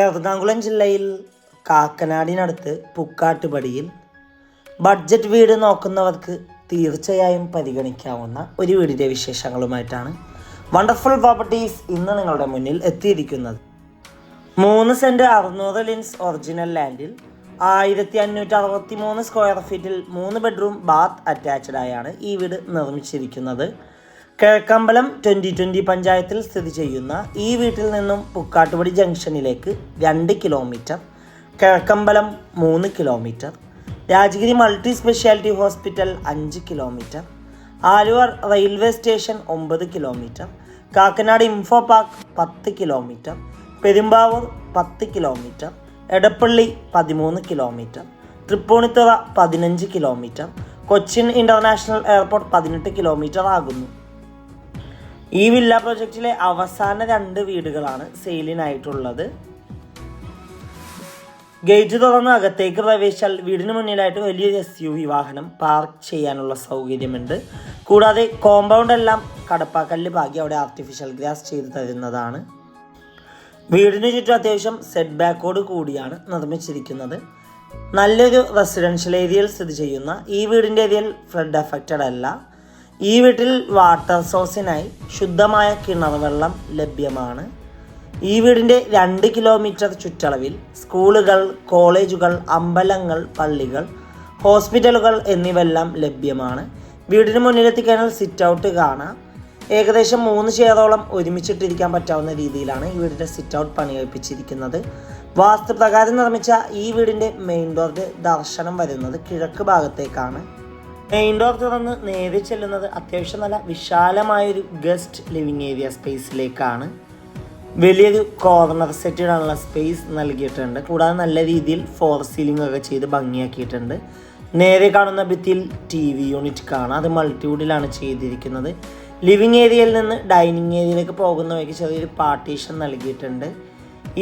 എറണാകുളം ജില്ലയിൽ കാക്കനാടിനടുത്ത് പുക്കാട്ടുപടിയിൽ ബഡ്ജറ്റ് വീട് നോക്കുന്നവർക്ക് തീർച്ചയായും പരിഗണിക്കാവുന്ന ഒരു വീടിൻ്റെ വിശേഷങ്ങളുമായിട്ടാണ് വണ്ടർഫുൾ പ്രോപ്പർട്ടീസ് ഇന്ന് നിങ്ങളുടെ മുന്നിൽ എത്തിയിരിക്കുന്നത്. 3 സെൻറ്റ് 600 ലിൻസ് ഒറിജിനൽ ലാൻഡിൽ 1563 സ്ക്വയർ ഫീറ്റിൽ 3 ബെഡ്റൂം ബാത്ത് അറ്റാച്ച്ഡ് ആയാണ് ഈ വീട് നിർമ്മിച്ചിരിക്കുന്നത്. കിഴക്കമ്പലം 2020 പഞ്ചായത്തിൽ സ്ഥിതി ചെയ്യുന്ന ഈ വീട്ടിൽ നിന്നും പുക്കാട്ടുപടി ജംഗ്ഷനിലേക്ക് 2 kilometre, Kizhakkambalam 3 kilometre, Rajagiri multi speciality hospital 5 kilometre, Aluva railway station 9 kilometre, Kakkanad info park 10 kilometre, Perumbavoor 10 kilometre, Edappally 13 kilometre, Tripunithura 15 kilometre, Cochin international airport 18 kilometre ആകുന്നു. ഈ വില്ല പ്രൊജക്റ്റിലെ അവസാന 2 വീടുകളാണ് സെയിലിനായിട്ടുള്ളത്. ഗേറ്റ് തുറന്ന് അകത്തേക്ക് പ്രവേശിച്ചാൽ വീടിന് മുന്നിലായിട്ട് വലിയൊരു SUV വാഹനം പാർക്ക് ചെയ്യാനുള്ള സൗകര്യമുണ്ട്. കൂടാതെ കോമ്പൗണ്ട് എല്ലാം കടപ്പാക്കല്ല് പാകി അവിടെ ആർട്ടിഫിഷ്യൽ ഗ്രാസ് ചെയ്ത് തരുന്നതാണ്. വീടിന് ചുറ്റും അത്യാവശ്യം സെറ്റ് ബാക്കോട് കൂടിയാണ് നിർമ്മിച്ചിരിക്കുന്നത്. നല്ലൊരു റെസിഡൻഷ്യൽ ഏരിയയിൽ സ്ഥിതി ചെയ്യുന്ന ഈ വീടിൻ്റെ ഏരിയയിൽ ഫ്ലഡ് അഫക്റ്റഡ് അല്ല. ഈ വീട്ടിൽ വാട്ടർ സോഴ്സിനായി ശുദ്ധമായ കിണർ വെള്ളം ലഭ്യമാണ്. ഈ വീടിൻ്റെ 2 കിലോമീറ്റർ ചുറ്റളവിൽ സ്കൂളുകൾ, കോളേജുകൾ, അമ്പലങ്ങൾ, പള്ളികൾ, ഹോസ്പിറ്റലുകൾ എന്നിവയെല്ലാം ലഭ്യമാണ്. വീടിന് മുന്നിലെത്തിക്കഴിഞ്ഞാൽ സിറ്റ് ഔട്ട് കാണാം. ഏകദേശം 3 ചെയറോളം ഒരുമിച്ചിട്ടിരിക്കാൻ പറ്റാവുന്ന രീതിയിലാണ് ഈ വീടിൻ്റെ സിറ്റ് ഔട്ട് പണികഴിപ്പിച്ചിരിക്കുന്നത്. വാസ്തുപ്രകാരം നിർമ്മിച്ച ഈ വീടിൻ്റെ മെയിൻ ഡോറിൻ്റെ ദർശനം വരുന്നത് കിഴക്ക് ഭാഗത്തേക്കാണ്. മെയിൻ ഡോർ തുറന്ന് നേരെ ചെല്ലുന്നത് അത്യാവശ്യം നല്ല വിശാലമായൊരു ഗസ്റ്റ് ലിവിങ് ഏരിയ സ്പേസിലേക്കാണ്. വലിയൊരു കോർണർ സെറ്റിടാനുള്ള സ്പേസ് നൽകിയിട്ടുണ്ട്. കൂടാതെ നല്ല രീതിയിൽ ഫോർ സീലിംഗ് ഒക്കെ ചെയ്ത് ഭംഗിയാക്കിയിട്ടുണ്ട്. നേരെ കാണുന്ന ഭിത്തിയിൽ TV യൂണിറ്റ് കാണാം. അത് മൾട്ടിവുഡിലാണ് ചെയ്തിരിക്കുന്നത്. ലിവിങ് ഏരിയയിൽ നിന്ന് ഡൈനിങ് ഏരിയയിലേക്ക് പോകുന്ന വഴിക്ക് ചെറിയൊരു പാർട്ടീഷൻ നൽകിയിട്ടുണ്ട്.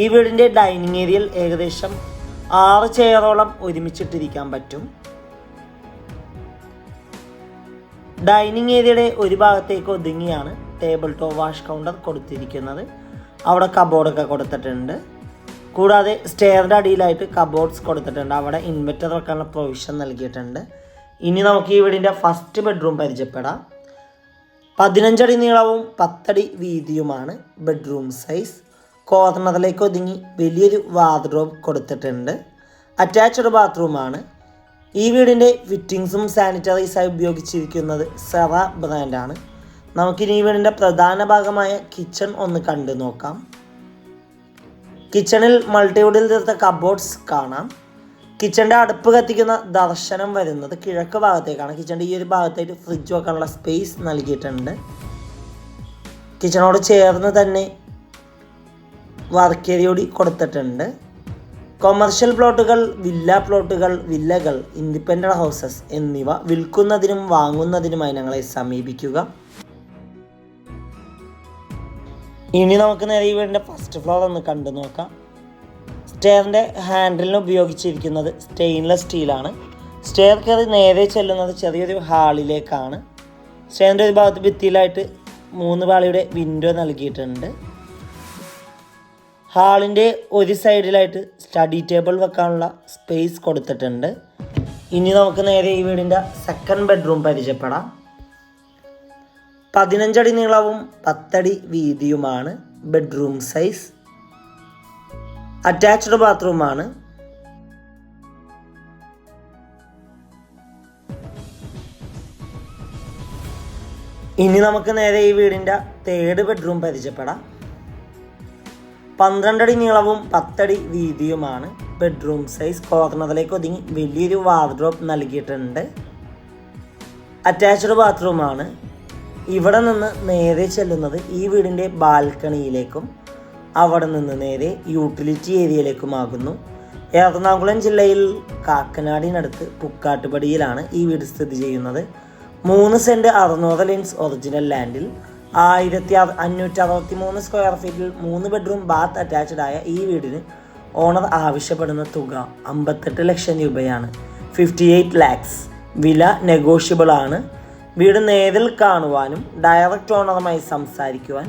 ഈ വീടിൻ്റെ ഡൈനിങ് ഏരിയയിൽ ഏകദേശം 6 ചെയറോളം ഒരുമിച്ചിട്ടിരിക്കാൻ പറ്റും. ഡൈനിങ് ഏരിയയുടെ ഒരു ഭാഗത്തേക്ക് ഒതുങ്ങിയാണ് ടേബിൾ ടോപ്പ് വാഷ് കൗണ്ടർ കൊടുത്തിരിക്കുന്നത്. അവിടെ കബോർഡൊക്കെ കൊടുത്തിട്ടുണ്ട്. കൂടാതെ സ്റ്റെയറിൻ്റെ അടിയിലായിട്ട് കബോർഡ്സ് കൊടുത്തിട്ടുണ്ട്. അവിടെ ഇൻവെർട്ടർ വെക്കാനുള്ള പ്രൊവിഷൻ നൽകിയിട്ടുണ്ട്. ഇനി നമുക്ക് ഈ വീടിൻ്റെ ഫസ്റ്റ് ബെഡ്റൂം പരിചയപ്പെടാം. 15 അടി നീളവും 10 അടി വീതിയുമാണ് ബെഡ്റൂം സൈസ്. കോർണറിലേക്ക് ഒതുങ്ങി വലിയൊരു വാർഡ്രോബ് കൊടുത്തിട്ടുണ്ട്. അറ്റാച്ച്ഡ് ബാത്റൂമാണ്. ഈ വീടിൻ്റെ ഫിറ്റിങ്സും സാനിറ്ററീസായി ഉപയോഗിച്ചിരിക്കുന്നത് സെറ ബ്രാൻഡാണ്. നമുക്കിനി ഈ വീടിൻ്റെ പ്രധാന ഭാഗമായ കിച്ചൺ ഒന്ന് കണ്ടു നോക്കാം. കിച്ചണിൽ മൾട്ടിവുഡിൽ തീർത്ത കബോർഡ്സ് കാണാം. കിച്ചണിൻ്റെ അടുപ്പ് കത്തിക്കുന്ന ദർശനം വരുന്നത് കിഴക്ക് ഭാഗത്തേക്കാണ്. കിച്ചണിൻ്റെ ഈ ഒരു ഭാഗത്തായിട്ട് ഫ്രിഡ്ജ് വെക്കാനുള്ള സ്പേസ് നൽകിയിട്ടുണ്ട്. കിച്ചണോട് ചേർന്ന് തന്നെ വർക്ക് ഏരിയ കൂടി കൊടുത്തിട്ടുണ്ട്. കൊമേഴ്ഷ്യൽ പ്ലോട്ടുകൾ, വില്ല പ്ലോട്ടുകൾ, വില്ലകൾ, ഇൻഡിപെൻഡൻ്റ് ഹൗസസ് എന്നിവ വിൽക്കുന്നതിനും വാങ്ങുന്നതിനുമായി ഞങ്ങളെ സമീപിക്കുക. ഇനി നമുക്ക് നേരെ ഈ വീടിൻ്റെ ഫസ്റ്റ് ഫ്ലോർ ഒന്ന് കണ്ടു നോക്കാം. സ്റ്റെയറിൻ്റെ ഹാൻഡിലിന് ഉപയോഗിച്ചിരിക്കുന്നത് സ്റ്റെയിൻലെസ് സ്റ്റീലാണ്. സ്റ്റെയർ കയറി നേരെ ചെല്ലുന്നത് ചെറിയൊരു ഹാളിലേക്കാണ്. സ്റ്റെയറിൻ്റെ ഒരു ഭാഗത്ത് ഭിത്തിയിലായിട്ട് 3 പാളിയുടെ വിൻഡോ നൽകിയിട്ടുണ്ട്. ഹാളിൻ്റെ ഒരു സൈഡിലായിട്ട് സ്റ്റഡി ടേബിൾ വെക്കാനുള്ള സ്പേസ് കൊടുത്തിട്ടുണ്ട്. ഇനി നമുക്ക് നേരെ ഈ വീടിൻ്റെ സെക്കൻഡ് ബെഡ്റൂം പരിചയപ്പെടാം. 15 അടി നീളവും 10 അടി വീതിയുമാണ് ബെഡ്റൂം സൈസ്. അറ്റാച്ച്ഡ് ബാത്റൂമാണ്. ഇനി നമുക്ക് നേരെ ഈ വീടിൻ്റെ തേർഡ് ബെഡ്റൂം പരിചയപ്പെടാം. 12 അടി നീളവും 10 അടി വീതിയുമാണ് ബെഡ്റൂം സൈസ്. കോർണറിലേക്ക് ഒതുങ്ങി വലിയൊരു വാർഡ്രോബ് നൽകിയിട്ടുണ്ട്. അറ്റാച്ച്ഡ് ബാത്റൂമാണ്. ഇവിടെ നിന്ന് നേരെ ചെല്ലുന്നത് ഈ വീടിൻ്റെ ബാൽക്കണിയിലേക്കും അവിടെ നിന്ന് നേരെ യൂട്ടിലിറ്റി ഏരിയയിലേക്കുമാകുന്നു. എറണാകുളം ജില്ലയിൽ കാക്കനാടിനടുത്ത് പുക്കാട്ടുപടിയിലാണ് ഈ വീട് സ്ഥിതി ചെയ്യുന്നത്. 3 സെൻറ്റ് 600 ലിൻസ് ഒറിജിനൽ ലാൻഡിൽ 1563 സ്ക്വയർ ഫീറ്റിൽ 3 ബെഡ്റൂം ബാത്ത് അറ്റാച്ച്ഡ് ആയ ഈ വീടിന് ഓണർ ആവശ്യപ്പെടുന്ന തുക 58 ലക്ഷം രൂപയാണ്. 58 lakhs. വില നെഗോഷ്യബിൾ ആണ്. വീട് നേരിൽ കാണുവാനും ഡയറക്റ്റ് ഓണറുമായി സംസാരിക്കുവാൻ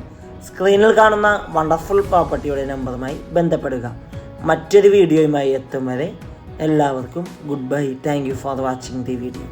സ്ക്രീനിൽ കാണുന്ന വണ്ടർഫുൾ പ്രോപ്പർട്ടിയുടെ നമ്പറുമായി ബന്ധപ്പെടുക. മറ്റൊരു വീഡിയോയുമായി എത്തും വരെ എല്ലാവർക്കും good bye. Thank you for watching the video.